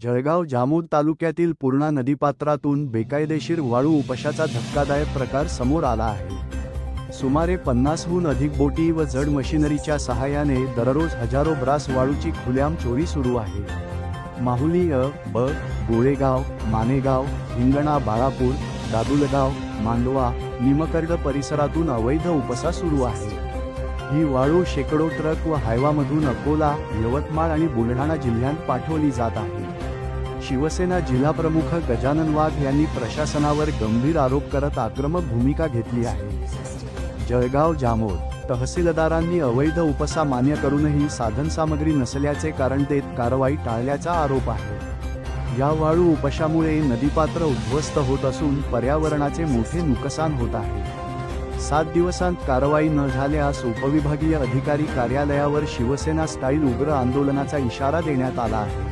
जळगाव जामोद तालुक्यातील पूर्णा नदीपात्रातून बेकायदेशीर वाळू उपशाचा धक्कादायक प्रकार समोर आला आहे। सुमारे 50हून अधिक बोटी व जड मशिनरीच्या सहाय्याने दररोज हजारो ब्रास वाळूची खुलेआम चोरी सुरू आहे। माहुली ब गोळेगाव, मानेगाव, हिंगणा, बाळापूर, दादुलगाव, मांडवा, निमकर्ड परिसरातून अवैध उपसा सुरू आहे। ही वाळू शेकडो ट्रक व हायवामधून अकोला, यवतमाळ आणि बुलढाणा जिल्ह्यात पाठवली जात आहे। शिवसेना जिल्हाप्रमुख गजानन वाघ यांनी प्रशासनावर गंभीर आरोप करत आक्रमक भूमिका घेतली आहे। जळगाव जामोद तहसीलदारांनी अवैध उपसा मान्य करूनही साधनसामग्री नसल्याचे कारण देत कारवाई टाळल्याचा आरोप आहे। या वाळू उपशामुळे नदीपात्र उद्ध्वस्त होत असून पर्यावरणाचे मोठे नुकसान होत आहे। 7 दिवसांत कारवाई न झाल्यास उपविभागीय अधिकारी कार्यालयावर शिवसेना स्टाईल उग्र आंदोलनाचा इशारा देण्यात आला आहे।